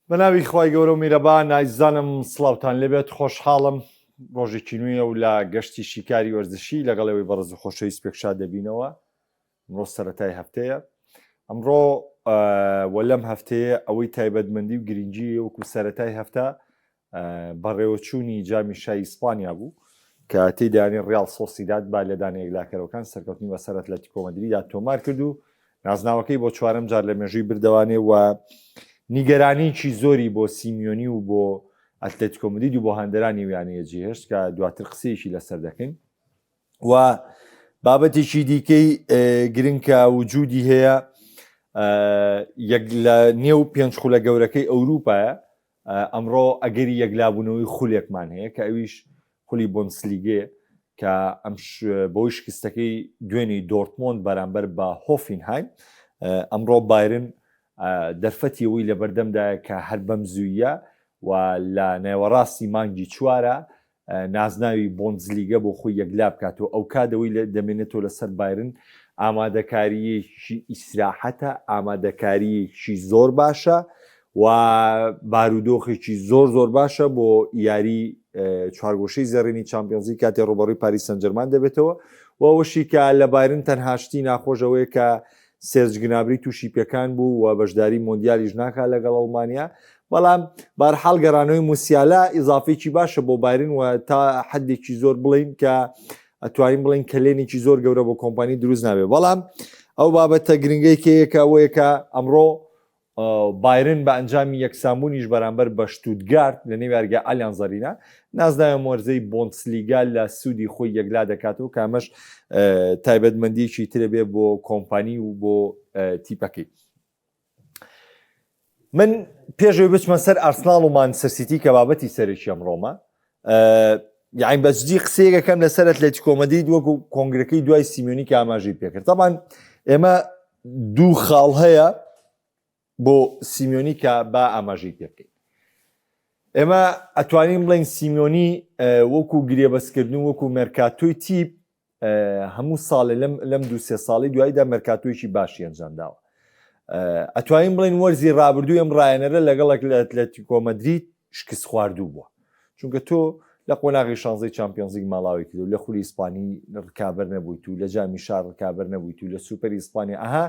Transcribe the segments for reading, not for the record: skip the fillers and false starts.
بەناوی خی گەورە و میرەبان نایزانم سڵاوتان لێبێت خۆشحاڵم ڕۆژێکی نوێە و لە گەشتی شیکاری وەرزشی لەگەڵەوەی بەڕز و خۆشەویست پێکشا دەبینەوە. ئەمڕۆ سەرەتای هەفتەیە. ئەمڕۆ وە لەم هەفتەیە ئەوەی تایبەتمەندی و گرنگی وەکو سەرەتای هەفتە بەڕێوەچوونی جامی شای ئیسپانیا بوو کە تێدانی ڕیال سۆسیداد با لەدانەیەک لاکەرەوەکان سەرکەوتنی بەسەر ئەتلەتیکۆ مەدریددا تۆمار کرد و نازناوەکەی بۆ چوارەم جار لە مێژووی بردەوانێ و نیگەرانیکی زۆری بۆ سیمیۆنی و بۆ ئەتلێتیکۆ مەدرید و بۆ هەندەرانی ویانەیە جێهێشت کە دواتر قسەیەکی لەسەر دەکەین و بابەتێکی دیکەی گرنگکە وجودی هەیە یەک لە نێو پێنج خولە گەورەکەی ئەوروپایە. ئەمڕۆ ئەگەری یەکلابوونەوەی خولێکمان هەیە کە ئەویش خولی بۆنسلیگێ کە ئەم بۆی شکستەکەی دوێنی دۆرتمۆند بەرامبەر بە هۆفینهایم. ئەمڕۆ بایرن دەرفەتیەوەی لە بەردەمدایە کە هەر بەم زوویە و لە نێوەڕاستی مانگی چوارە نازناوی بۆنزلیگە بۆ خۆی یەکلا بکاتەوە. ئەو کادەوەی دەمێنێتەوە لەسەر بایرن ئامادەکاریەکی ئیسراحەتە، ئامادەکاریەکی زۆر باشە و بارودۆخێکی زۆر زۆر باشە بۆ یاری چوارگۆشەی زەڕێنی چامپیۆنزی کاتێ ڕۆبەڕووی پاریس سەن ژەرمان دەبێتەوە و ئەوەشی کە لە بایرن تەنهاشتی ناخۆشەوەیە کە سێرج گنابری تووشی پێکان بوو و بەشداری مۆندیالیش ناکا لەگەڵ ئەڵمانیا. بەڵام بەرحاڵ گەڕانەوەی موسیالا ئیزافێکی باشە بۆ بایرن و تا حدێکی زۆر بڵین کە ئەتوانین بڵین کلێنێکی زۆر گەورە بۆ کۆمپانی دروست نابێ. بەڵام ئەو بابەتە گرنگەی کەیەکە ئەوەیە کە ئەمڕۆ بایرن بە ئەنجامی یەکسامبوونیش بەرامبەر بە شتوتگارت لە نێو یارگە ئالیانز ئەرینا نازداوە مۆرزەی بۆنسلیگا لە سوودی خۆی یەکلا دەکاتەوە کە ئەمەش تایبەتمەندیەکی ترە بێ بۆ کۆمپانی و بۆ تیپەکەی. من پێشەوەی بچمە سەر ئارسناڵ و مانچستەر سیتی کە بابەتی سەرێکی ئەمڕۆمە، یعنی بەجددی قسەیەکەکەم لەسەر ئەتلێتیکۆ مەدرید وەکو کۆنگرەکەی دوای سیمیۆنی کە ئاماژەی پێکرد. تەمان ئێمە دوو خاڵ هەیە بۆ سیمیۆنی کە با ئاماژەی پێکەین. ئێمە ئەتوانین بڵین سیمیۆنی وەکو گرێبەستکردن وەکو مەرکاتۆی تیپ هەموو ساڵێ لەم دو سێ ساڵی دواییدا مەرکاتۆیەکی باشی ئەنجامداوە. ئەتوانین بڵین وەرزی ڕابردووی ئەم ڕایەنەرە لەگەڵێک لە ئەتلێتیکۆ مەدرید شکست خواردوو بووە، چونکە تۆ لە قۆناغی شانزەی چامپیۆنز لیگ ماڵاوی کردو، لە خولی ئیسپانی ڕکابەر نەبوویت و لە جامی شار ڕکابەر نەبوویت و لە سوپەری ئیسپانیا. ئەها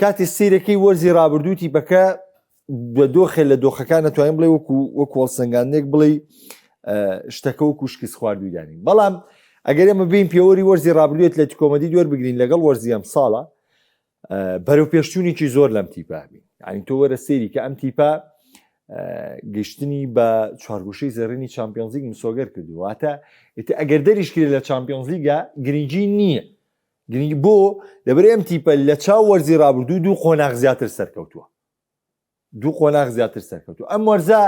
کاتی سیرەکەی وەرزی ڕابردوو تیپەکە بە دۆخێ لە دۆخەکان نەتوانین بڵێ وەکو هەڵسەنگاندنێک بڵێ شتەکە وەکو شکست خواردووی دانین. بەڵام ئەگەر ئێمە بین پێوەری وەرزی ڕابردووی ئەتلێتیکۆ مەدرید وەربگرین لەگەڵ وەرزی ئەم ساڵە، بەرەو پێشچوونێکی زۆر لەم تیپە بین. یعنی تۆ وەرە سێری کە ئەم تیپە گەشتنی بە چوارگۆشەی زەڕێنی چامپیۆنز لیگ مسۆگەر کردووە. واتە ئەگەر دەریش کرێت لە چامپیۆنز لیگە گرنگی نییە. گرنگی بۆ لەبەر ئەم تیپە لە چاو وەرزی ڕابردوو دوو قۆناغ زیاتر سەرکەوتووە. ئەم وەرزە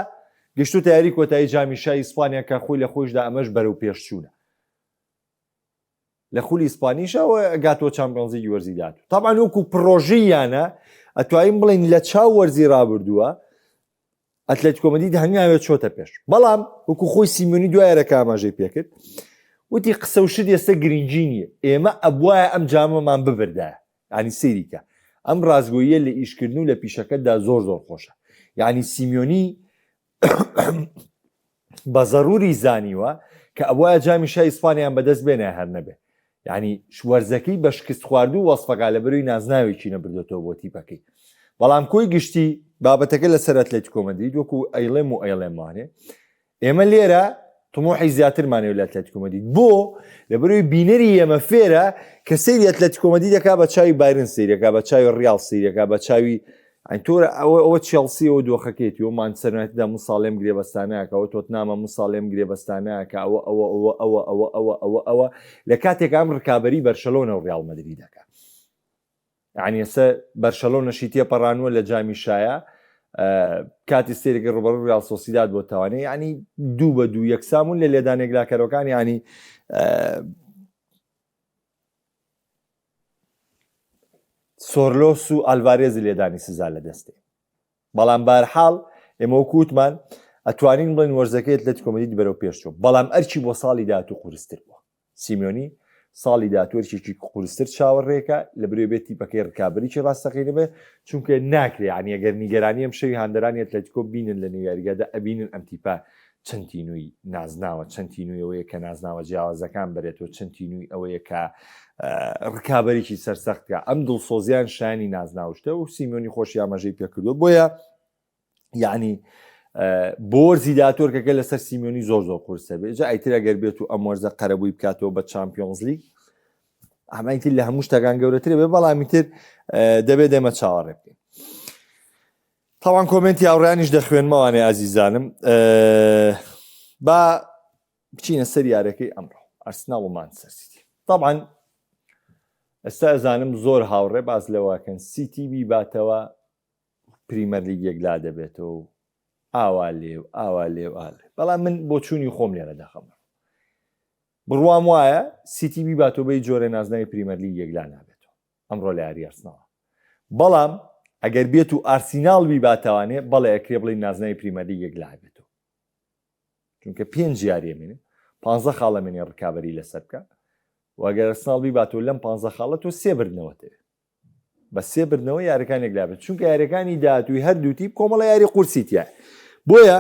گەشتوتە یاری کۆتایی جامی شای ئیسپانیا کە خۆی لە خۆشدا ئەمەش بەرەو پێشچوونە. لە خولی ئیسپانیشەوە گاتۆ چامپیۆنز لیگی وەرزی داتوو. تابان وەکو پرۆژەیانە ئەتوانین بڵین لە چاو وەرزی ڕابردووە ئەتلێتیکۆ مەدرید هەنگاوێت چۆتە پێش. بەڵام وەکو خۆی سیمیۆنی دوایەرەکە ئاماژەی پێکرد وتی قسە و شت ئێستا گرنگی نییە، ئێمە ئەبوایە ئەم جامەمان ببردایە. ینی سێریکە ئەم ڕازگۆییە لە ئیشکردن و لە پیشەکەتدا زۆر زۆر خۆشە. یعنی سیمیۆنی بە ضەروری زانیوە کە ئەوایە جامی شای ئیسپانیان بەدەست بێنە هەر نەبێ. یعنی وەرزەکەی بە شکست خواردوو وەسفەکە لە بەروی نازناوێکی نەبردێتەوە بۆ تیپەکەی. بەڵام کۆی گشتی بابەتەکە لەسەر ئەتلێتیکۆ مەدرید وەکو ئەیڵێم و ئەیڵێمانێ ئێمە لێرە تمۆحی زیاترمانەوە لە ئەتلێتیکۆ مەدرید بۆ لە بەروی بینەری ئێمە فێرە کە سەیری ئەتلێتیکۆ مەدرید دەکا بە چاوی بایرن سەیرەکە، بە چاوی ڕیال سەیرەکە، بە چاوی تۆرە ئەوە چێڵسی ئەوە دۆخەکەیەتی و مانچستەر یونایتددا هەموو ساڵێم گرێبەستانەیەکە، ئەوە تۆتنهام هەموو ساڵێم گرێبەستانەیەکە، ئەوە لە کاتێک ئەم ڕکابەری بەرشەلۆنە و ڕیال مەدرید دەکات. یعنی ئێستا بەرشەلۆنەشی تێپەڕانووە لە جامی شایە کاتی سێرێکی ڕوبەڕووی ڕیال سۆسیداد بۆ تاوانەیە، ینی 2-2 یەکسامون لە لێدانێک لاکەرەوەکان. ینی سۆرلۆس و ئالڤارێز لێدانی سزا لە دەستێ. بەڵام بەرحاڵ ئێمە وەکووتمان ئەتوانین بڵین وەرزەکەی ئەتلێتیکۆ مەدرید بەرەو پێشچوو، بەڵام ئەرچی بۆ ساڵی داهاتوو قورستر بووە. سیمیۆنی ساڵی دااتوەرشێکی قورستر چاوەڕێکە لە برێبێتی بەکەی ڕکابریی ڕاستەقینە بێ چونکە ناکرێ عنی ئەگەر نیگەرانی ئەم شەوی هاندەرانی ئەتلەتیکۆ بینن لە نوێیاریگادا ئەبینن ئەم تیپە چەندی نووی نازناوە چەندی نووی ئەوەیە کە نازناوە جیاوازەکان بێتەوە چەندی نووی ئەوەیە کە ڕکابەرێکی سەرسەختکە ئەم دڵسۆزیان شانی نازناوشتە و سیمۆنی خۆشی ئاماژەی پێکردو بۆیە یعنی بۆرزی دااتۆرکەکە لەسەر سیمۆنی زۆر قورسە بێ جا ئایتر ئەگەر بێت و ئەم وەرزە قەرەبووی بکاتەوە بە چامپیۆنز لیگ ئەمایتر لە هەموو شتەکان گەورەترە بێ بەڵامی تر دەبێت دەمە چاوەڕێ بکەین. تاوان کۆمنتی هاوڕیانیش دەخوێنمەوانێ ئازیزانم با بچینە سەر یارەکەی ئەمڕۆ ئارسناڵ و مانچستەر سیتی. طبعا ئێستا ئەزانم زۆر هاوڕێ باز لەوەکەن سیتی بیباتەوە پریمەر لیگێک لا دەبێتەوە و ئاوا لێو ئاوا لێو ئالێ بەڵام من بۆ چوونی خۆم لێرە دەخەمە بڕوام وایە سیتی بیباتەوە بەی جۆرە نازناوی پریمەر لیگێک لا نابێتەوە ئەمڕۆ لە یاری ئارسناڵە بەڵام ئەگەر بێت و ئارسیناڵ بیباتەوانێ بەڵێ ئەکرێ بڵێ نازناوی پریمەر لیگێک لا بێتەوە چونکە 5 یاریە مێنێ 15 خاڵە مێنێ ڕکابەری لەسەر بکە واگەر ئارسناڵ بیباتەوە لەم 15 خاڵە تۆ 3 بردنەوە تێ بە 3 بردنەوە یاریەکانێک لا بێت چونکە یاریەکانی داهاتووی هەردوو تیپ کۆمەڵە یاری قورسیتیە بۆیە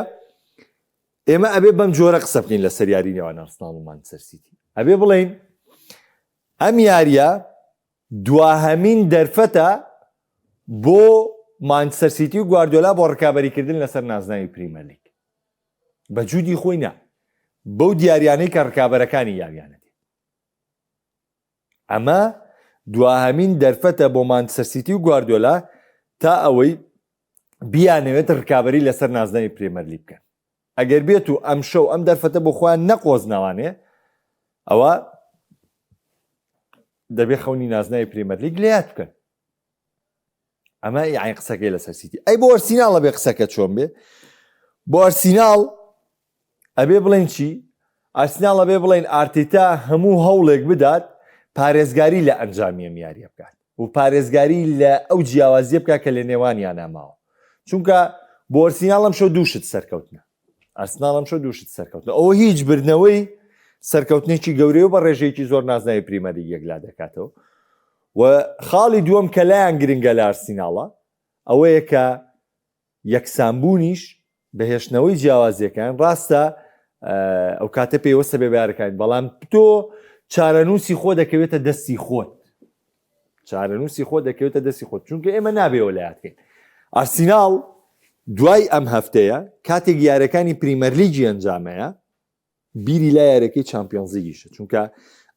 ئێمە ئەبێ بەم جۆرە قسە بکەین لەسەر یاری نێوان ئارسناڵ و مانچستەر سیتی ئەبێ بڵێین ئەم یاریە دواهەمین دەرفەتە بۆ مانچستەر سیتی و گواردیۆلا بۆ ڕکابەریکردن لەسەر نازناوی پریمەر لیگ بەجوودی خۆی نا بەو دیاریانەی کە ڕکابەرەکانی یاریانەتی ئەمە دواهەمین دەرفەتە بۆ مانچستەر سیتی و گواردیۆلا تا ئەوەی بیانەوێت ڕکابەری لەسەر نازناوی پریمەر لیگ بکەن ئەگەر بێت و ئەم شەو ئەم دەرفەتە بۆ خۆیان نەقۆزناوانێ ئەوە دەبێ خەونی نازناوی پریمەر لیگ لێیات بکەن ئەمە یعنی قسەکەی لەسەر سیتی ئەی بۆ ئەرسیناڵ ئەبێ قسەکە چۆن بێ بۆ ئەرسیناڵ ئەبێ بڵێن چی ئەرسیناڵ ئەبێ بڵێن ئارتێتا هەموو هەوڵێک بدات پارێزگاری لە ئەنجامی ئەم یاریە بکات و پارێزگاری لە ئەو جیاوازیە بکات کە لە نێوانیان ناماوە چونکە بۆ ئەرسیناڵ ئەم شەو دووشت سەرکەوتنە ئەرسیناڵ ئەم شەو دووشت سەرکەوتنە ئەوە هیچ بردنەوەی سەرکەوتنێکی گەورەی و بە ڕێژەیەکی زۆر نازناوی پریمەر لیگێک لا دەکاتەوە و خاڵی دووەم کە لایەن گرنگە لە ئەرسیناڵە ئەوەیە کە یەکسانبوونیش بەهێشتنەوەی جیاوازیەکان ڕاستە ئەو کاتە پێوەستە بێ بارەکان بەڵام تۆ چارەنووسی خۆ دەکەوێتە دەستی خۆت چارەنووسی خۆ دەکەوێتە دەستی خۆت چونکە ئێمە نابێەوە لایەتکەین ئەرسیناڵ دوای ئەم هەفتەیە کاتێک یارەکانی پریمەر لیگی ئەنجامەیە بیری لا یارەکەی چامپیۆنز لیگیشە چونکە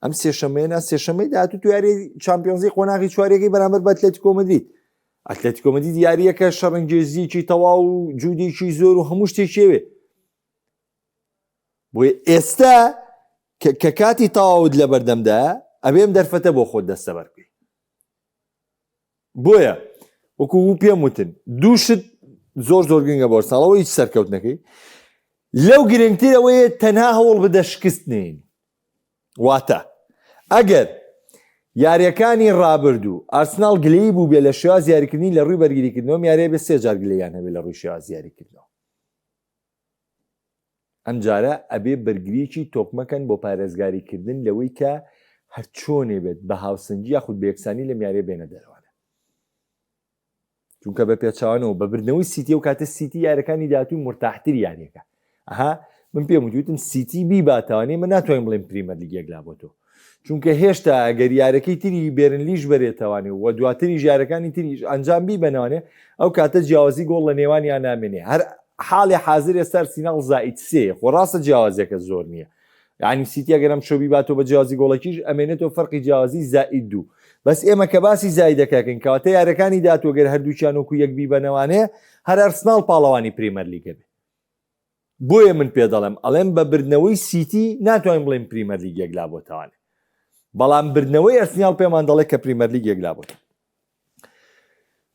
ئەم سێشەمەیە سێشەمەی داهاتوو تو یاری چامپیۆنز لیگ قۆناغی چوارەکەی بەرامبەر بە ئەتلێتیکۆ مەدرید ئەتلێتیکۆ مەدرید یاریەکە شەڕەنگێزیەکی تەواو و جوودێکی زۆر و هەموو شتێکێوێ بۆیە ئێستا کە کاتی تەواوت لە بەردەمدایە ئەبێم دەرفەتە بۆ خۆت دەستە بەرکەی بۆیە وەکو پێم وتن دووشت زۆر گرنگە بۆ ئەرسیناڵەوە هیچ سەرکەوتنەکەی لەو گرنگتر ئەوەیە تەنها هەوڵ بدە شکستنین واتە ئەگەر یاریەکانی ڕابردوو ئارسناڵ گلەیی بوو بێ لە شێواز یاریکردنی لە ڕووی بەرگریکردنەوە یاریە بێ 3 جار گلەییان هەبێ لە ڕووی شێواز یاریکردنەوە ئەم جارە ئەبێ بەرگریکی تۆکمەکەن بۆ پارێزگاریکردن لەوەی کە هەر چۆنێ بێت بە هاوسنگی یاخود بە یەکسانی لەم یاریە بێنە دەروانە چونکە بە پێچاوانەوە بە بردنەوەی سیتی و کاتە سیتی یاریەکانی داهاتووی مرتاحتر یاریەکە ئەها من پێم وتم سیتی بیباتەوانێ من ناتوانین بڵێم پریمەر لیگێک لا بۆ تۆ چونکە هێشتا ئەگەر یارەکەی تری بێرنلیش بەرێتەوانێ و دواتری ژارەکانی تریش ئەنجام بیبەنەوانێ ئەو کاتە جیاوازی گۆڵ لە نێوانیان نامێنێ هەر حاڵی حاضر ئێستا ئەرسیناڵ زائید 3 خۆ ڕاستە جیاوازیەکە زۆر نییە یعنی سیتی ئەگەرم شۆ بیباتەوە بە جیاوازی گۆڵەکیش ئەمێنێتەوە فەرقی جیاوازی زائید 2 بەس ئێمە کە باسی زایدەکەکەین کەواتە یارەکانی داهاتوو ئەگەر هەردووچیان وەکو یەک بیبەنەوانێ هەر ئەرسیناڵ پاڵەوانی پریمەر لیگە بێ بۆیە من پێ دەڵێم ئەڵێم بە بردنەوەی سیتی ناتوانین بڵێم پریمەر لیگێک لا بۆتەوانێ بەڵام بردنەوەی ئەرسیناڵ پێمان دەڵێت کە پریمەر لیگێک لا بۆت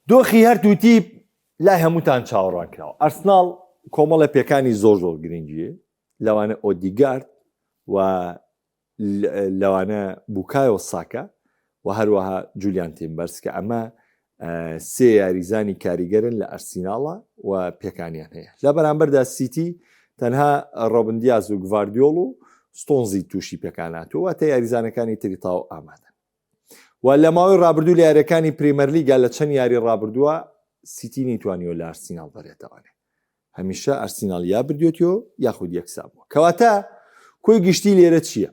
دۆخی هەردوو تیپ لای هەمووتان چاوەڕوان کراوە ئەرسیناڵ کۆمەڵە پێکانی زۆر گرنگیە لەوانە ئۆدیگارد و لەوانە بوکایۆ ساکا و هەروەها جولیان تیمبەرس کە ئەمە 3 یاریزانی کاریگەرن لە ئەرسیناڵە و پێکانیان هەیە لە بەرامبەردا سیتی تەنها ڕۆبن دیاز و گواردیۆڵ و ستۆنزی تووشی پێکاناتەوە تا یاریزانەکانی تری تاو ئامادەن. و لە ماوەی ڕابردوو لە یاریەکانی پریمەر لیگا لە چەند یاری ڕابردووە سیتی نەیتوانیوە لە ئارسینال بەرێتەوانێ. هەمیشە ئارسینال یا بردوێتەوە یاخود یەکسابووە. کەواتە کۆی گشتی لێرە چییە؟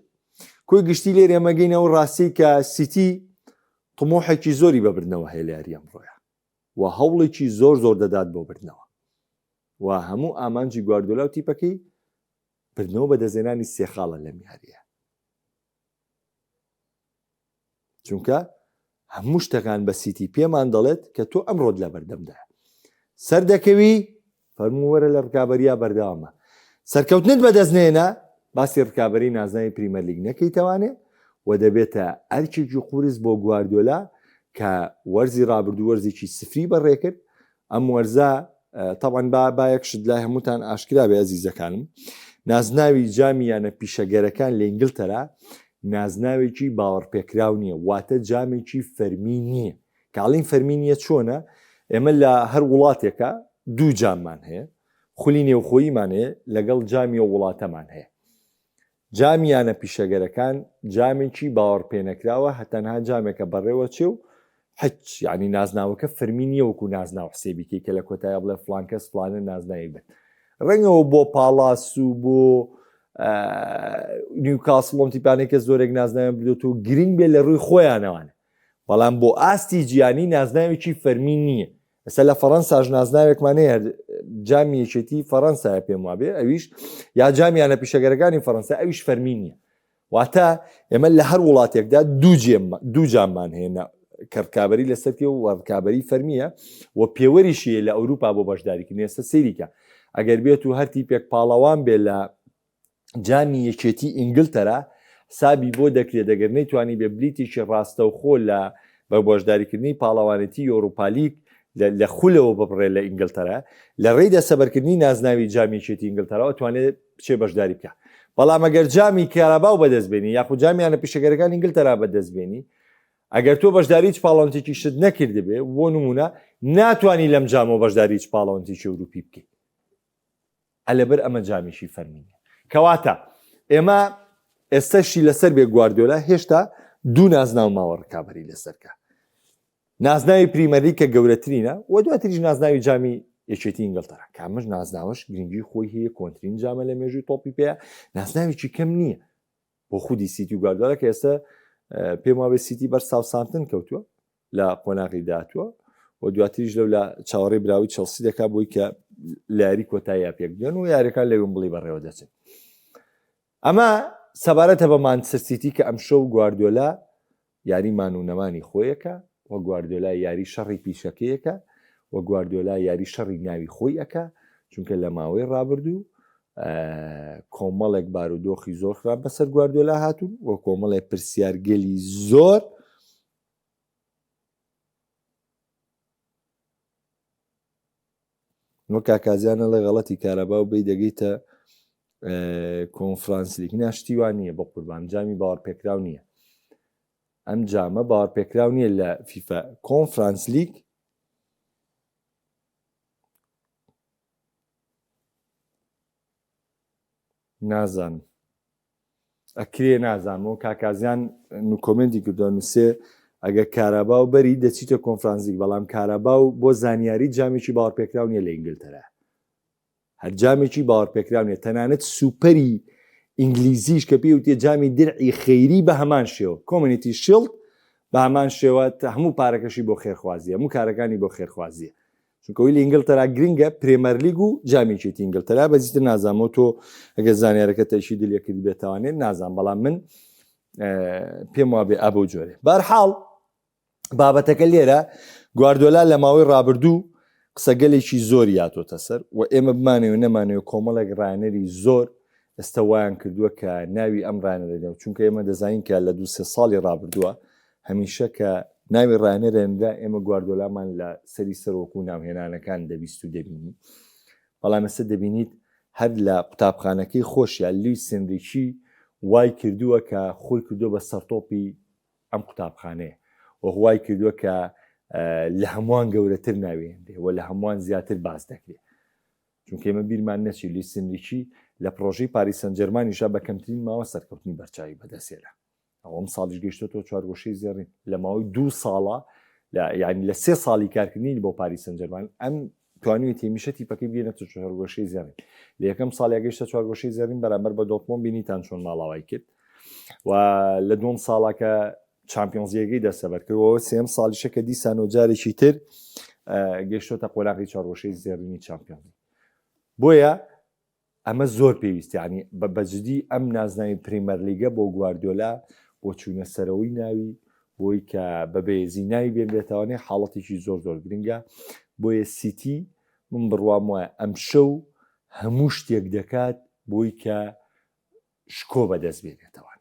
کۆی گشتی لێرە ئێمەگەینەوە ڕاستی کە سیتی تمۆحێکی زۆری بەبردنەوە هەیە لە یاری ئەمڕۆیە و هەوڵێکی زۆر دەدات بۆ بردنەوە و هەموو ئامانجی گواردیۆلا و تیپەکەی بردنەوە بە دەزێنانی سێخاڵە لەم یاریە. چونکە هەموو شتەکان بە سیتی پێمان دەڵێت کە تۆ ئەمڕۆت لە بەردەمدا سەردەکەوی فەرمووەرە لە ڕکابەریا بەردەوامە سەرکەوتنت بەدەستنێنە باسی ڕکابەری نازناوی پریمەر لیگ نەکەیتەوانێ و دەبێتە ئەرکێکی قورس بۆ گواردیۆلا کە وەرزی ڕابردوو وەرزێکی سفری بەڕێکرد. ئەم وەرزە تەبەن با یەکشت لای هەمووتان ئاشکرا بێ ئەزیزەکانم، نازناوی جامیانە پیشەگەرەکان لە ئینگلتەرا نازناوێکی باوەڕپێکراو نییە، واتە جامێکی فەرمی نییە. کاڵین فەرمی نییە چۆنە؟ ئێمە لە هەر وڵاتێکە دوو جاممان هەیە، خولی نێوخۆییمان هەیە لەگەڵ جامی و وڵاتەمان هەیە. جامیانە پیشەگەرەکان جامێکی باوەڕپێنەکراوە هەتەنها جامێکە بەڕێوە چێ و حچ یعنی نازناوەکە فەرمی نییە وەکو نازناو حسێبیکەی کە لە کۆتایە بڵێ فلانکەس فلانە نازناوی بێت. ڕەنگەوە بۆ پاڵاس و بۆ نیوکاسڵۆم تیپانێکە زۆرێک نازناوی بدۆت و گرنگ بێت لە ڕووی خۆیانەوانە، بەڵام بۆ ئاستی جیانی نازناوێکی فەرمی نییە. ئەستا لە فەڕەنساش نازناوێکمان هەیە جامی یەکێتی فەڕەنسایە پێم وابێ ئەویش یا جامیانە پیشەگەرەکانی فەڕەنسا ئەویش فەرمی نییە. واتە ئێمە لە هەر وڵاتێکدا دوو جاممان هەیە کە ڕکابەری لەسەرکە و ڕکابەری فەرمیە و پێوەریشیە لە ئەوروپا بۆ بەشداریکردن. ئێستا سەیریکە ئەگەر بێت و هەرتی پێک پاڵەوان بێ لە جامی یەکێتی ئینگلتەرا سابی بۆ دەکرێت دەگەر نەیتوانی بێ بلیتێکی ڕاستەوخۆ لە بە بەشداریکردنی پاڵەوانێتی یۆروپالیگ لە خولەوە ببڕێ لە ئینگلتەرا لە ڕێی دەسەبەرکردنی نازناوی جامی یەکێتی ئینگلتەراوە توانێت بچێ بەشداری بکە. بەڵام ئەگەر جامی کاراباو بەدەستبێنی یاخود جامیانە پیشەگەرەکان ئینگلتەرا بەدەستبێنی، ئەگەر تۆ بەشداری هیچ پاڵەوانتێکی شت نەکرد بێ بۆ نمونە ناتوانی لەم جامەوە بەشداری هیچ پاڵەوانتێکی ئەوروپی بکەیت. لەبەر ئەمە جامیشی فەرمینە. کەواتە ئێمە ئێستاشی لەسەر بێ گواردیۆلا هێشتا دوو نازناو ماوە ڕکابەری لەسەرکە. نازناوی پریمەر لیگ کە گەورەترینە و دواتریش نازناوی جامی یەکێتی ئینگلتەرا کامەش نازناوەش گرنگی خۆی هەیە کۆنترین جامە لە مێژووی تۆپی پێەیە، نازناویی کەم نییە بۆ خودی سیتی و گواردیۆلا کە ئێستا پێم وابێ سیتی بەر ساوثهامپتن کەوتووە لە قۆناغی داهاتووە و دواتریش لەو لە چاوەڕێی براوی چەلسی دەکا بۆی کە لە یاری کۆتاییە پێکدێن و یاریەکان لە ویمبڵی بەڕێوە دەچن. ئەمە سەبارەتە بە مانچستەر سیتی کە ئەمشەو گواردیۆلا یاری مان و نەمانی خۆیەکە و گواردیۆلا یاری شەڕی پیشەکەیەکە و گواردیۆلا یاری شەڕی ناوی خۆی ئەکا، چونکە لە ماوەی ڕابردوو کۆمەڵێک بارودۆخی زۆر خراپ بەسەر گواردیۆلا هاتوون و کۆمەڵێک پرسیارگەلی زۆر وە کاکازیانە لە غەڵەتی کارەبا و بەی دەگەیتە کۆنفرانس لیگ ناشتیوان نییە بۆ قوربان جامی باوەڕپێکراو نییە. ئەم جامە باوەڕپێکراو نییە لە فیفا کۆنفرانس لیگ نازانم ئەکرێ نازانمەوە کاکازیان کۆمنتی کردو نووسێ ئەگە کارەبا و بەری دەچیتە کۆنفرانسیک، بەڵام کارەبا و بۆ زانیاری جامێکی باوەڕپێکراو نیە لە ئینگلتەرا، هەر جامێکی باوەڕپێکراو نیە. تەنانەت سوپەری ئینگلیزیش کە پێی وتێ جامی درعی خەیری بە هەمان شێوە کۆمنیتی شیڵد بە هەمان شێوە هەموو پارەکەشی بۆ خێرخوازیە، هەموو کارەکانی بۆ خێرخوازیە، چونکەوەی لە ئینگلتەرا گرنگە پرێمەر لیگ و جامیێتی ئینگلتەرا بەزیتر نازانمەوە تۆ ئەگە زانیارەکە تەشی دلێکرد بێتوانێت نازان، بەڵام من پێم وابێ ئەبە جۆرێ. بەرحاڵ بابەتەکە لێرە گواردیۆلا لە ماوەی ڕابردوو قسەگەلێکی زۆر یاتۆتە سەر و ئێمە بمانەوە نەمانەوە کۆمەڵێک ڕانەری زۆر ئێستا وایان کردووە کە ناوی ئەم ڕانەرەدە، چونکە ئێمە دەزانین کە لە 2-3 ساڵی ڕابردووە هەمیشە کە ناوی ڕانەرێندا ئێمە گواردیۆلامان لە سەری سەرۆکو ناوهێنانەکان دەبیست و دەبینی، بەڵام ئێستا دەبینیت هەر لە قوتابخانەکەی خۆشیان لوی سنریکی وای کردووە کە خۆی کردووە بە سەرتۆپی ئەم قوتابخانەیە و وای کردووە کە لە هەمووان گەورەتر ناوێندێ و لە هەمووان زیاتر باز دەکرێت. چونکە ئێمە بیرمان نەچی لویس ئەنریکی لە پرۆژەی پاریس سەن ژەرمانیشا بە کەمترین ماوە سەرکەوتنی بەرچاوی بەدەستێنە ئەوەم ساڵیش گەیشتۆ چوارگۆشەی زێڕین لە ماوەی 2 ساڵە یعنی لە 3 ساڵی کارکردنی بۆ پاریس سەن ژەرمان ئەم توانیوی تێمیشە تیپەکەی بگەێنێتە چوارگۆشەی زێڕین لە یەکەم ساڵی گەیشتە چوارگۆشەی زێڕین بەرامبەر بە دۆتمۆند بینیتان چۆن ماڵاوای کرد و لە دوم ساڵاکە چامپیۆنزیەکەی دەسەبەرکردەوە سێم ساڵیشە کە دیسانۆ جارێکی تر گەیشتۆتە قۆلاقی چوارگۆشەی زێڕینی چامپیۆنزی بۆیە ئەمە زۆر پێویستە ینی بەجددی ئەم نازناوی پریمەر لیگە بۆ گواردیۆلا بۆ چوونە سەرەوەی ناوی بۆی کە بەبێ زیناوی بێن بێتوانێ حاڵەتێکی زۆر زۆر گرنگە بۆیە سیتی من بڕوام وایە ئەم شەو هەموو شتێک دەکات بۆی کە شکۆ بەدەست بێنێتەوە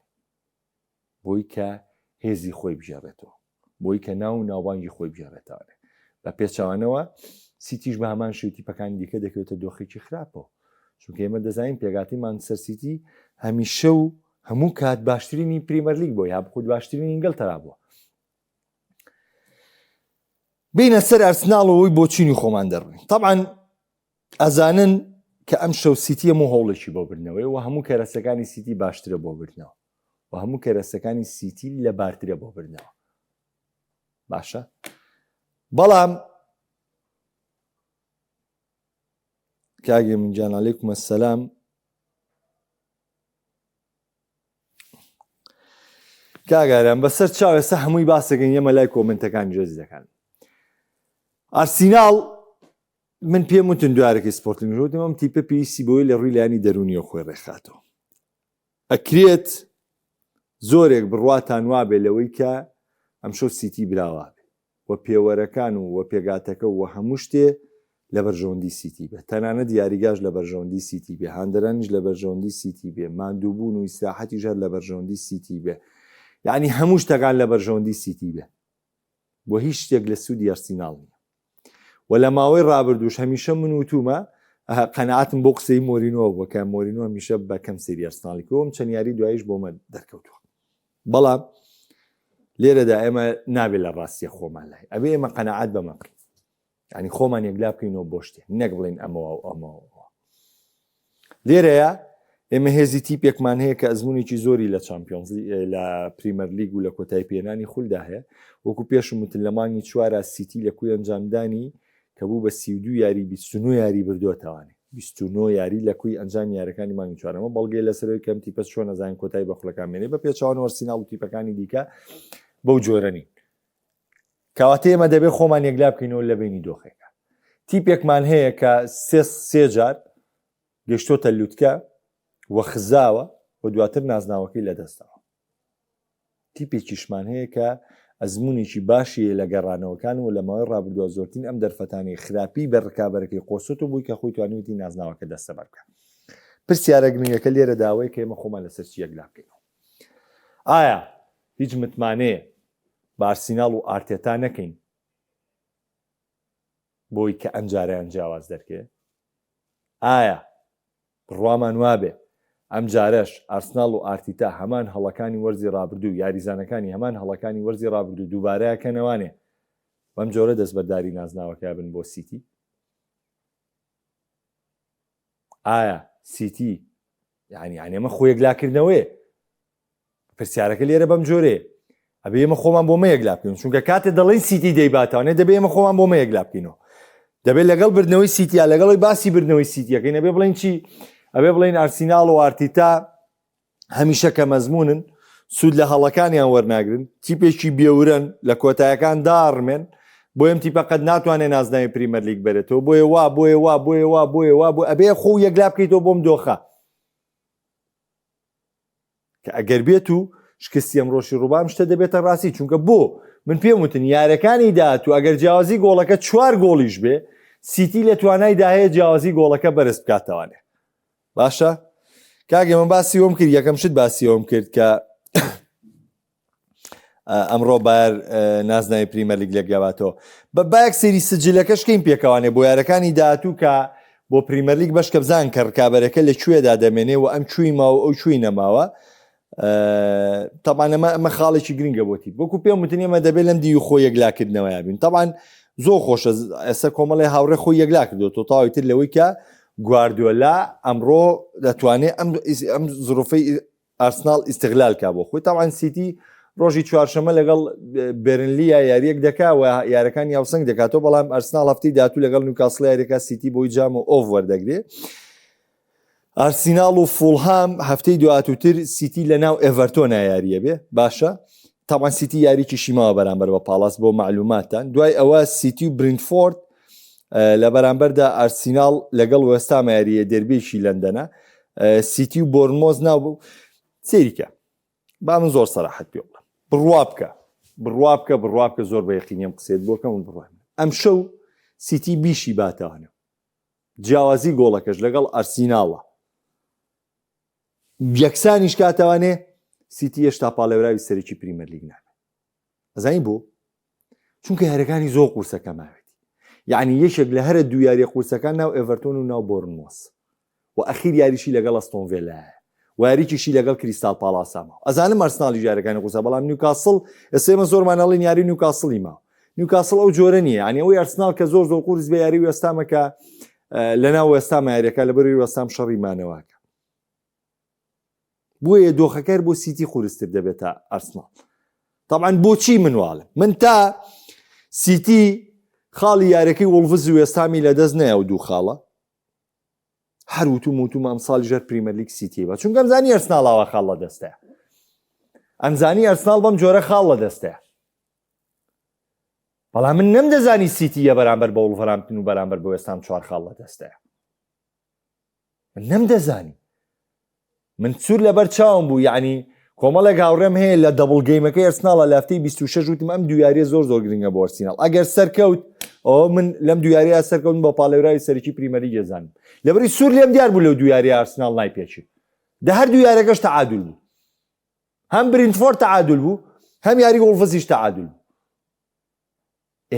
بۆی کە هێزی خۆی بژێڕێتەوە بۆی کە ناو ناوبانگی خۆی بژێڕێتەوە بە پێچوانەوە سیتیش بە هەمان شێوتی پەکانی دیکە دەکەوێتە دۆخێکی خراپەوە چونکە ئێمە دەزانین پێگاتی مانچستەر سیتی هەمیشە و هەموو کات باشترینی پریمەر لیگ بۆ یا بخود باشترینی ئینگلتەرا بووە بینە سەر ئەرسناڵەوەی بۆچینی خۆمان دەڕوین طبعاً ئەزانن کە ئەم شەو سیتی هەموو هەوڵێکی بۆ برنەوەی و هەموو کەرەسەکانی سیتی باشترە بۆ برنەوە و هەموو کەرەسەکانی سیتی لە بارترە بۆ برنەوە باشە بەڵام کاگێ من جان عەلەیکوم ئەسسەلام کاگەران بەسەر چاوێستا هەمووی باسەکەن ئێمە لای کۆمنتەکان جێز دەکەن ئارسیناڵ من پێم وتن دوارێکی سپۆرتینگ ژوتم ئەم تیپە پێویستی بۆی لە ڕووی لایانی دەرونیەوە خۆی ڕێکخاتەوە ئەکرێت زۆرێک بڕواتان وابێ لەوەی کە ئەم شەو سیتی براوە بێ و پێوەرەکان و پێگاتەکە و هەموو شتێ لە بەرژەوەندی سیتی بێ تەنانەت دیاریگاش لە بەرژەوەندی سیتی بێ هاندەرانیش لە بەرژەوەندی سیتی بێ ماندووبوون و ئیستراحەتی ژەر لە بەرژەوەندی سیتی بێ یعنی هەموو شتەکان لە بەرژەوەندی سیتی بێ بۆ هیچ شتێک لە سوودی ئەرسیناڵ نییە و لە ماوەی ڕابردووش هەمیشە من وتومە قەنەعاتم بۆ قسەی مۆرینۆ بووە کە مۆرینۆ هەمیشە بەکەم سەری ئەرسناڵی کۆم چەند یاری دواییش بۆمە دەرکەوتووە بەڵام لێرەدا ئێمە نابێت لە ڕاستیە خۆمان لای ئەبێ ئێمە قەنەعات بەمە بکەین ینی خۆمان یەکلا بکەینەوە بۆ شتێ نەک بڵێن ئەمەوە ئەمەوە لێرەیە ئێمە هێزی تیپێکمان هەیە کە ئەزمونێکی زۆری لە چامپیۆنزی لە پریمەر لیگ و لە کۆتای پێنانی خولدا هەیە وەکو پێشم وتن لە مانگی چوارە سیتی لە کوی ئەنجامدانی کە بوو بە 32 یاری 29 یاری بردووەتەوانێ 29 یاری لە کوی ئەنجام یاریەکانی مانگی چوارەمە بەڵگەی لەسەرەوەی کەم تیپەس چۆن نەزانین کۆتایی بەخۆڵەکان مێنێ بە پێچوان ئەرسیناڵ و تیپەکانی دیکە بەو جۆرەنی کەواتە ئێمە دەبێت خۆمان یەکلا بکەینەوە لە بینی دۆخێکە تیپێکمان هەیە کە سێ جار گەشتۆتە لووتکە وە خزاوە و دواتر نازناوەکەی لەدەستەوە تیپێکیشمان هەیە کە ئەزمونێکی باشیە لە گەڕانەوەکان و لە ماوەی ڕابردووە زۆرترین ئەم دەرفەتانی خراپی بە ڕکابەرەکەی قۆسۆت و بووی کە خۆی توانیوتی نازناوەکە دەستەبەر بکە پرسیارە گرنگەکە لێرە داوای کە ئێمە خۆمان لەسەر چی یەکلا بکەینەوە ئایا هیچ متمانەیە بە ئارسیناڵ و ئارتێتا نەکەین بۆی کە ئەم جارەیان جیاواز دەرکێ ئایا بڕوامان وابێ ئەم جارەش ئارسناڵ و ئارتیتا هەمان هەڵەکانی وەرزی ڕابردوو یاریزانەکانی هەمان هەڵەکانی وەرزی ڕابردوو دووبارەیەکەنەوانێ بەم جۆرە دەستبەرداری نازناوەکە بن بۆ سیتی ئایا سیتی یعنی ئەمە خۆ یەکلاکردنەوەیە پرسیارەکە لێرە بەم جۆرێ ئەبێ ئێمە خۆمان بۆمە یەکلا بکەین چونکە کاتێ دەڵێن سیتی دەیباتوانێ دەبێ ئێمە خۆمان بۆمە یەکلا بکەینەوە دەبێت لەگەڵ بردنەوەی سیتیا لەگەڵی باسی بردنەوەی سیتیەکەین ئەبێ بڵین چی ئەبێ بڵین ئارسیناڵ و ئارتیتا هەمیشە کە مەزمونن سوود لە هەڵەکانیان وەرناگرن تیپێکی بێورن لە کۆتایەکان داڕمێن بۆ ئەم تیپە قەت ناتوانێت نازناوی پریمەر لیگ بێتەوە بۆیە وا بۆ ئەبێ خۆ یەکلا بکەیتەوە بۆم دۆخە کە ئەگەر بێت و شکستی ئەمڕۆژی ڕووبام شتە دەبێتە ڕاستی چونکە بۆ من پێم وتن یارەکانی داات و ئەگەر جیاوازی گۆڵەکە 4 گۆڵیش بێ سیتی لە توانایدا هەیە جیاوازی گۆڵەکە بەرز بکاتەوانێ باشە کاگە من باسی ئەوم کرد یەکەم شت باسی ئەوم کرد کە ئەمڕۆ باەر نازناوی پریمەر لیگ لەگەواتەوە بە باەک سەری سجلەکەشکەین پێکەوانێ بۆ یارەکانی داهاتوو کە بۆ پریمەر لیگ بەشکە بزان کە ڕکابەرەکە لەکوێدا دەمێنێ و ئەم کوێی ماوە ئەو کوێی نەماوە طبعاً ئەمە خاڵێکی گرنگە بۆتی وەکو پێم وتن ئێمە دەبێت لەم دیوی خۆی یەکلاکردنەوەی بین طبعاً زۆر خۆشە ئێستا کۆمەڵی هاوڕێ خۆی یەکلا کردو تۆ تاوی تر لەوەی کە گواردیۆلا ئەمڕۆ دەتوانێت ئەم زروفەی ئارسنال ئیستیغلال کا بۆ خۆی. تاوان سیتی ڕۆژی چوارشەمە لەگەڵ بێرنلیە یاریەک دەکاوە یارەکان یاوسنگ دەکاتەوە، بەڵام ئەرسنال هەفتەی داهاتوو لەگەڵ نیوکاسڵ یاریەکە سیتی بۆی جام و ئۆڤ وەردەگرێت. ئارسینال و فولهام هەفتەی دواتووتر سیتی لە ناو ئێڤەرتۆنە یاریە بێ باشە. تاوان سیتی یاریکی شیماوە بەرامبەر بە پاڵاس بۆ معلوماتان. دوای ئەوە سیتی و برینتفۆرد لە بەرامبەردا ئارسینال لەگەڵ وەستام یاریە دەربێکی لەندەنە. سیتی و بۆرنمۆز ناو سێریکە با من زۆر سەراحەت پێ بڵێم بڕوا بکە زۆر بە یەقینیم قسێت بۆکەم و بڕوایم. ئەم شەو سیتی بیشی باتەوانە جیاوازی گۆڵەکەش لەگەڵ ئارسیناڵە یەکسانیش کاتەوانێ سیتی هێشتا پاڵێوراوی سەرکی پریمەر لیگ نامێت. ئەزانی بۆ؟ چونکە یاریەکانی زۆر قورسەکە ماوێتی، یعنی یەکێک لە هەرە دوو یاریە قورسەکان ناو ئێڤەرتۆن و ناو بۆرنمۆس و ئەخیر یاریشی لەگەڵ ئەستۆن ڤیلایە و یاریکیشی لەگەڵ کریستال پاڵاسامەوە. ئەزانم ئارسناڵی یاریەکانی قورسە، بەڵام نیوکاسڵ ئێستا زۆرمان ئەڵێن یاری نیوکاسڵی ماوە. نیوکاسڵ ئەو جۆرە نییە، یعنی ئەوەی ئارسنال کە زۆر قورس بە یاری وێستامەکە لەناو وێستامە یاریەکە لەبەر وێستام شەڕی مانەوەکە. بۆیە دۆخەکەر بۆ سیتی خورستر دەبێتە ئارسنال. طبعا بۆچی منواڵم من تا سیتی خاڵی یاریەکەی وڵڤز و وێستامی لەدەست نەیە و دوو خاڵە هەروتوم وتوم ئەمساڵی ژەر پریمەر لیگ سیتی بە، چونکە ئەمزانی ئەرسناڵاوە خاڵ لە دەستەیە، ئەمزانی ئەرسنال بەم جۆرە خاڵ لە دەستەیە. بەڵام من نەمدەزانی سیتیە بەرامبەر بە وڵڤەرهامپتن و بەرامبەر بە وێستام چوار خاڵ لە دەستەیە، من نەمدەزانی. من سوور لەبەر چاوم بوو، یعنی کۆمەڵێک هاوڕێم هەیە لە دەبڵ گەیمەکەی ئەرسناڵە لە هەفتەی 26 وتم ئەم دوو یاریە زۆر گرنگە بۆ ئەرسنال. ئەگەر سەرکەوت ئەوە من لەم دوو یاریە سەرکەوتن بە پاڵێوراوی سەرکی پریمەر لیگ دەزانم. لەبەری سوور لێم دیار بوو لەو دوو یاریە ئەرسنال نایپێچی. دە هەر دوو یاریەکەش تەعادول بوو، هەم برینتفۆرد تەعادول بوو، هەم یاری وڵڤزیش تەعادول بوو.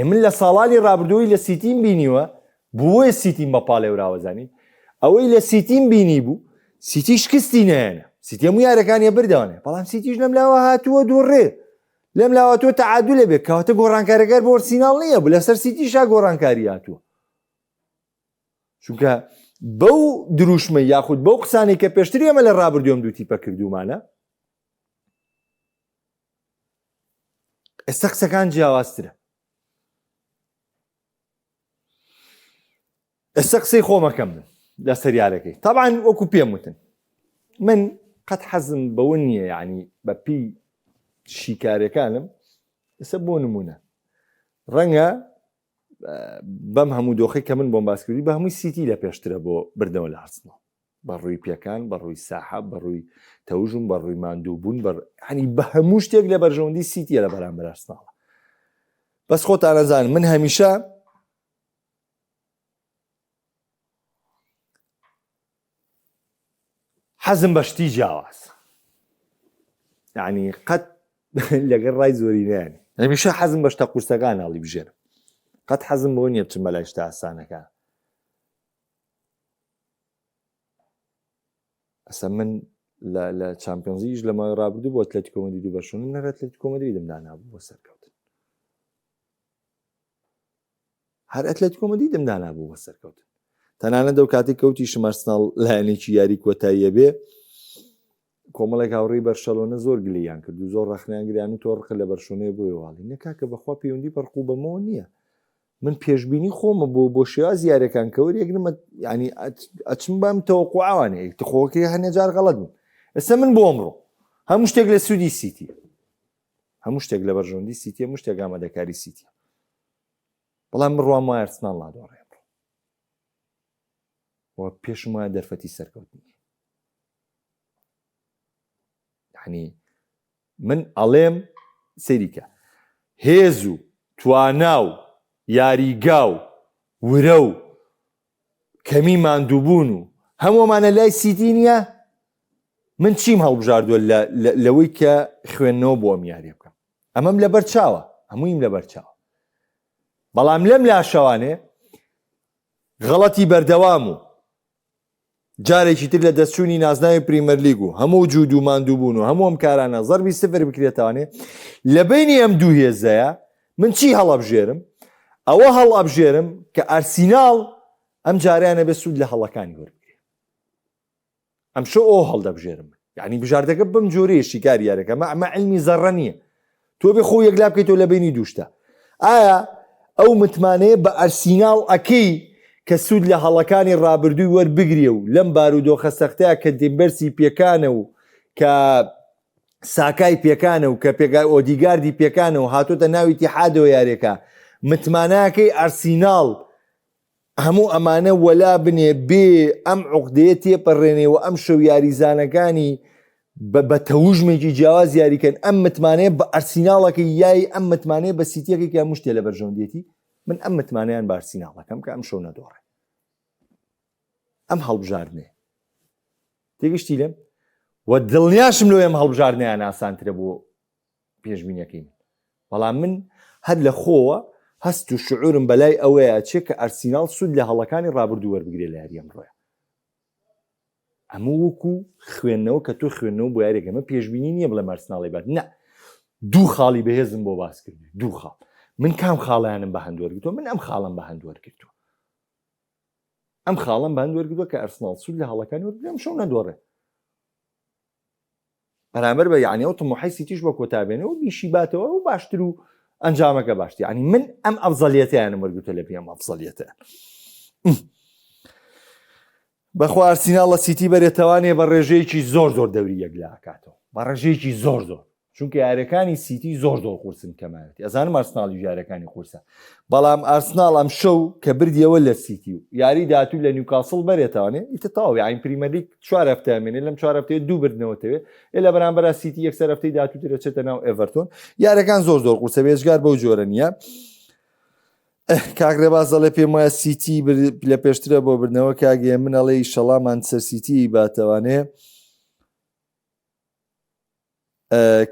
من لە ساڵانی ڕابردووی لە سیتیم بینیوە، بۆیە سیتیم بە پاڵێوراوە زانی ئەوەی لە سیتیم بینی بوو سیتی شکستی نێنە، سیتی هەموو یارەکانیە بردەوانێ، بەڵام سیتیش لەم لاوە هاتووە دووڕێ، لەم لاوەتوە تەعادولە بێت کەواتە گۆڕانکارەکەر بۆ ئەرسیناڵ نییە بوو، لەسەر سیتیشا گۆڕانکاری هاتووە. چونکە بەو دروشمە یاخود بەو قسانەی کە پێشتری ئەمە لە ڕابردووەم دوو تیپە کردومانە، ئێستا قسەکان جیاوازترە. ئێستا قسەی خۆمەکەم من لەسەر یارەکەی. طبعا وەکو پێم وتن من قەت حەزم بەوە نییە، یعنی بە پێی شیکارەکانم ئێستا بۆ نمونە ڕەنگە بەم هەموو دۆخی کە من بۆم باسکردی بە هەمووی سیتی لە پێشترە بۆ بردنەوە لە ئارسناڵ، بە ڕووی پێکان، بە ڕووی ساحە، بە ڕووی تەوژم، بە ڕووی ماندووبوون، ینی بە هەموو شتێک لە بەرژەوەندی سیتیە لە بەرامبەر ئارسناڵ. بەس خۆتان ئەزانن من هەمیشە حەزم بە شتی جیاواز، یعنی قەت لەگەڵ ڕای زۆری نایانی، هەمیشە حەزم بە شتە قورسەکان هەڵی بژێرم، قەت حەزم بۆ نییە بچم بەلای شتە ئاسانەکان. ئەسا من لە چامپیۆنز لیگ لە ماوەی ڕابردوو بۆ ئەتلێتیکۆ مەدرید و بەرشلۆنە نەر ئەتلێتیکۆ مەدریدم دانابوو بۆ سەرکەوتن، هەر ئەتلێتیکۆ مەدریدم دانابوو بۆ سەرکەوتن. تەنانەت دەو کاتێک کەوتیشم ئارسناڵ لایەنێکی یاری کۆتاییە بێ، کۆمەڵێک هاوڕێی بەرشەلۆنە زۆر گلەیان کرد و زۆر ڕەخنیان گریان و تۆڕقە لە بەرشلۆنەیە بۆی واڵی نەکاکە بەخوا پەیوەندی بەرقوو بەمەوە نییە. من پێشبینی خۆمە بۆ شێواز یاریەکان کە وەریەگرمە، ینی ئەچم بەم تەوەقوعاوانەیە خۆکەی هەنێ جار غەڵەت بوون. ئێستا من بۆ ئەمڕۆ هەموو شتێک لە سوودی سیتیە، هەموو شتێک لە بەرژەوەندی سیتیە، هەموو شتێک ئامادەکاری سیتیە، بەڵام من ڕوام وایە ئارسناڵ نادۆڕێ و پێشم وایە دەرفەتی سەرکەوتنی. یعنی من ئەڵێم سەیریکە هێز و توانا و یاریگا و ورە و کەمی ماندووبوون و هەموومانە لای سیتی نییە. من چیم هەڵبژاردووە لەوەی کە خوێندنەوە بۆ ئەم یاریە بکەم، ئەمەم لەبەر چاوە، هەموویم لەبەر چاوە، بەڵام لەم لاشەوانێ غەڵەتی بەردەوام و جارێکی تر لە دەستچوونی نازناوی پریمەر لیگ و هەموو جوود و ماندووبوون و هەموو ئەم کارانە زەربی سفر بکرێتوانێ لە بینی ئەم دوو هێزەیە من چی هەڵەبژێرم؟ ئەوە هەڵەبژێرم کە ئارسیناڵ ئەم جاریانە بێ سوود لە هەڵەکانی وەربگرێ ئەم شو ئەو هەڵدەبژێرم یعنی بژاردەکە بم جۆرەیەشی کار یارەکە ئەمە علمی زەڕە نییە تۆ بێ خۆ یەکلا بکەیتەوە لە بینی دووشتە ئایا ئەو متمانەیە بە ئەرسیناڵ ئەکەی کە سوود لە هەڵەکانی ڕابردووی وەربگرێ و لەم بارودۆخە سەختەیە کە دێمبەرسی پێکانە و کە ساکای پێکانە و کە ئۆدیگاردی پێکانە و هاتوۆتە ناوی ئیتیحادەوە یارێکە متمانەکەی ئەرسیناڵ هەموو ئەمانە وەلا بنێ بێ ئەم عوقدەیە تێپەڕێنێ و ئەم شەو یاریزانەکانی بە تەوژمێکی جیاواز یاریکەن ئەم متمانەیە بە ئەرسیناڵەکە یای ئەم متمانەیە بە سیتیەکەی کە مشتێ لە بەرژەوندێتی من ئەم متمانیان بە ئەرسیناڵەکەم کە ئەم شەو نەدۆڕێ ئەم هەڵبژاردنێ تێگەشتی لێم و دڵنیاشم لەوێ ئەم هەڵبژاردنیان ئاسانترە بۆ پێشبینیەکەی بەڵام من هەر لە خۆوە هەست و شعورم بەلای ئەوەیە چێ کە ئەرسیناڵ سوود لە هەڵەکانی ڕابردوو وەربگرێ لە یاری ئەمڕۆیە ئەمە وەکو خوێندنەوە کە تۆ خوێندنەوە بۆ یاریەکەمە پێشبینی نییە بڵێ ئەرسیناڵی بات نە دوو خاڵی بەهێزم بۆ باس کردی دوو خاڵ من کام خاڵیانم بە هەندوەرگرتووە من ئەم خاڵم بە هەندوەرگرتووە ئەم خاڵم بە هەندوەرگرتووە کە ئەرسیناڵ سوود لە هەڵەکانی وەربگرێ ئەم شەو نەدۆڕێ بەرامبەر بە یعنی ئەو تەمۆحی سیتیش بە کۆتابێنێ و بیشی باتەوە و باشتر و ئەنجامەکە باشتر یعنی من ئەم ئەفزەلیەتیانم وەرگرتووە لە پێم ئەفزەلیەتیان بەخوا ئەرسیناڵ لە سیتی بەرێتەوانێ بە ڕێژەیەکی زۆر زۆر دەوری یەکلا ئاکاتەوە بە ڕێژەیەکی زۆر زۆر چونکە یاریەکانی سیتی زۆر زۆر قورسن کەمایەتی ئەزانم ئەرسناڵی یاریەکانی قورسە بەڵام ئەرسناڵ ئەم شەو کە بردیەوە لە سیتی و یاری داهاتوو لە نیوکاسڵ بەرێتەوانێ ئیتر تەواوی ئاین پریمەر لیگ 4 هەفتە ئەمێنێ لەم 4 هەفتەیە دوو بردنەوەتەوێ لە بەرامبەر سیتی یەکسەر هەفتەی داهاتوو دەچێتە ناو ئێڤەرتۆن یاریەکان زۆر زۆر قورسە بێژگار بەو جۆرە نییە کاکرێباز دەڵێ پێم وایە سیتی لە پێشترە بۆ بردنەوە کاگێ من ئەڵێ ئیشەڵا مانچستەر سیتی باتەوانێ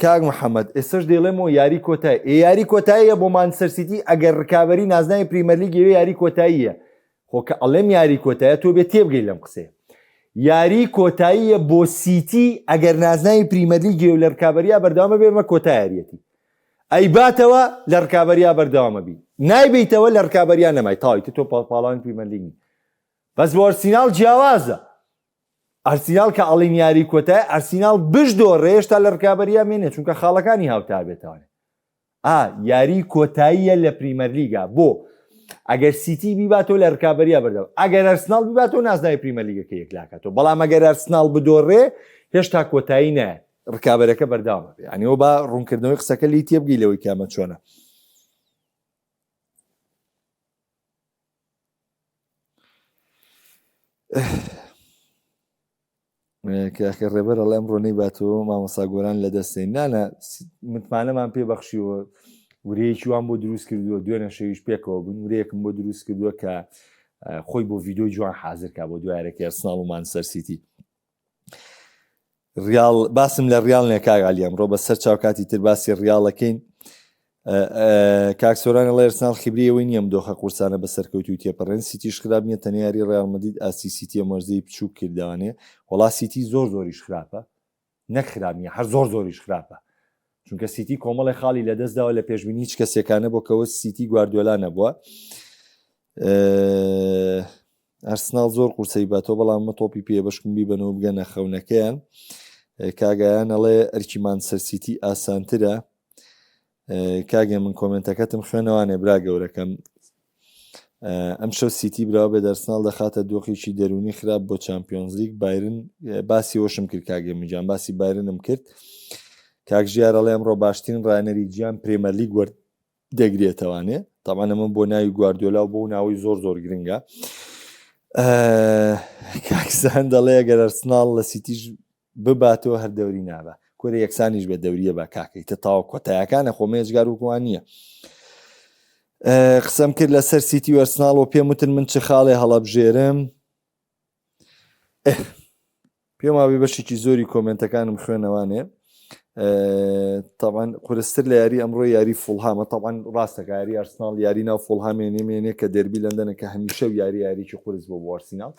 کاک محەممەد ئێستش دێڵێمەوە یاری کۆتایی یاری کۆتاییە بۆ مانچستەر سیتی ئەگەر ڕکابەری نازناوی پریمەر لیگەوێ یاری کۆتاییە خۆکە ئەڵێم یاری کۆتاییە تۆ بێ تێبگەی لەم قسەیە یاری کۆتاییە بۆ سیتی ئەگەر نازناوی پریمەر لیگێ و لە ڕکابەریا بەردەوامە بێمە کۆتاییەتی ئەی باتەوە لە ڕکابەریا بەردەوامە بی نایبیتەوە لە ڕکابەریا نەمای تاویتە تۆ پاڵپاڵانی پریمەر لیگی بەس بۆ ئەرسیناڵ جیاوازە ئەرسیناڵ کە ئەڵین یاری کۆتای ئەرسیناڵ بشدۆڕێ هێشتا لە ڕکابەریا مێنێ چونکە خاڵەکانی هاوتا بێتەوانێ یاری کۆتاییە لە پریمەر لیگا بۆ ئەگەر سیتی بیباتەوە لە ڕکابەریا بەردەوام ئەگەر ئەرسناڵ بیباتەوە نازناوی پریمەر لیگەکە یەکلاکاتەوە بەڵام ئەگەر ئەرسناڵ بدۆڕێ هێشتا کۆتایی نایە ڕکابەرەکە بەردەوامە بێ ئەنیەوە با ڕوونکردنەوەی قسەکە لی تێبگەی لەوەی کامە چۆنە کاکە ڕێبەر ئەڵێ ئەمڕۆ نەیباتەوە مامۆستا گۆران لە دەستێن نانە متمانەمان پێ بەخشیوە ورەیەکی وان بۆ دروست کردووە دوێنە شەویش پێکەوە بوون ورەیەکم بۆ دروست کردووە کە خۆی بۆ ڤیدۆی جوان حازرکا بۆ دوایارێکی ئەرسناڵ و مانچستەر سیتی ریاڵ باسم لە ریاڵ نێ کاگالی ئەمڕۆ بەسەر چاوکاتی تر باسی ریاڵەکەین کاک سۆران ئەڵێ ئەرسناڵ خیبریەوەی نییە دۆخە قورسانە بە سەرکەوتوی تێپەڕێن سیتیش خراپ نییە تەنیا یاری ڕیاڵ مەدرید ئاسی سیتیە مەرزەی بچووک کردوانێ وڵا سیتی زۆر زۆریش خراپە نەک خراپ نییە هەر زۆر زۆریش خراپە چونکە سیتی کۆمەڵی خاڵی لە دەستداوە لە پێشبینی هیچ کەسێکانە بۆ کەوە سیتی گواردیۆلا نەبووە ئەرسناڵ زۆر قورسەی باتەوە بەڵام مە تۆپی پێ بەشکم بیبەنەوە بگەنە خەونەکەیان کاگایان ئەڵێ ئەرکی مانچستەر سیتی ئاسانترە کاگە من کۆمنتەکەتم خوێنەوانێ برا گەورەکەم ئەم شەو سیتی براوە بێ ئەرسناڵ دەخاتە دۆخێکی دەرونی خراپ بۆ چامپیۆنز لیگ بایرن باسی وەشم کرد کاگە میجان باسی بایرنم کرد کاک ژیار ئەڵێ ئەمڕۆ باشترین ڕایەنەری گیان پرێمەر لیگ وەردەگرێتەوانێ تاوان ئەمە بۆ ناوی گواردیۆلا و بۆ ناوی زۆر زۆر گرنگە کاکسان دەڵێ ئەگەر ئەرسناڵ لە سیتیش بباتەوە هەر دەوری نابە کۆرە یەکسانیش بێ دەوریە بە کاکەیتە تاوا کۆتایەکانە خۆمە هێزگار وکوان نییە قسەم کرد لەسەر سیتی و ئەرسناڵ و پێم وتن من چ خاڵێ هەڵەبژێرم پێم وابێ بەشێکی زۆری کۆمنتەکانم خوێنەوانێ طبعا قورستر لە یاری ئەمڕۆ یاری فولهامە طبعا ڕاستەکە یاری ئەرسناڵ یاری ناو فولهامێنێ کە دەربی لەندەنە کە هەمیشە و یاریێکی قورس بۆ ئەرسیناڵ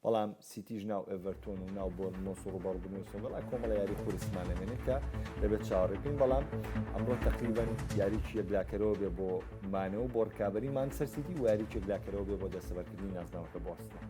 بەڵام سیتیژ ناو ئەڤەرتۆن و ناو بۆ مۆس و ڕوبەڕبوونی سۆگەڵا کۆمەڵە یاری خورسمانەمێنێت کە دەبێت چاڕێکین بەڵام ئەمڕۆ تقریبان یاریکی یەکلاکەرەوە بێ بۆ مانە و بۆ ڕکابەری مانچستەر سیتی و یاریکی یەکلاکەرەوە بێ بۆ دەسەبەرکردنی نازناوەکە بۆ ئەرسنال.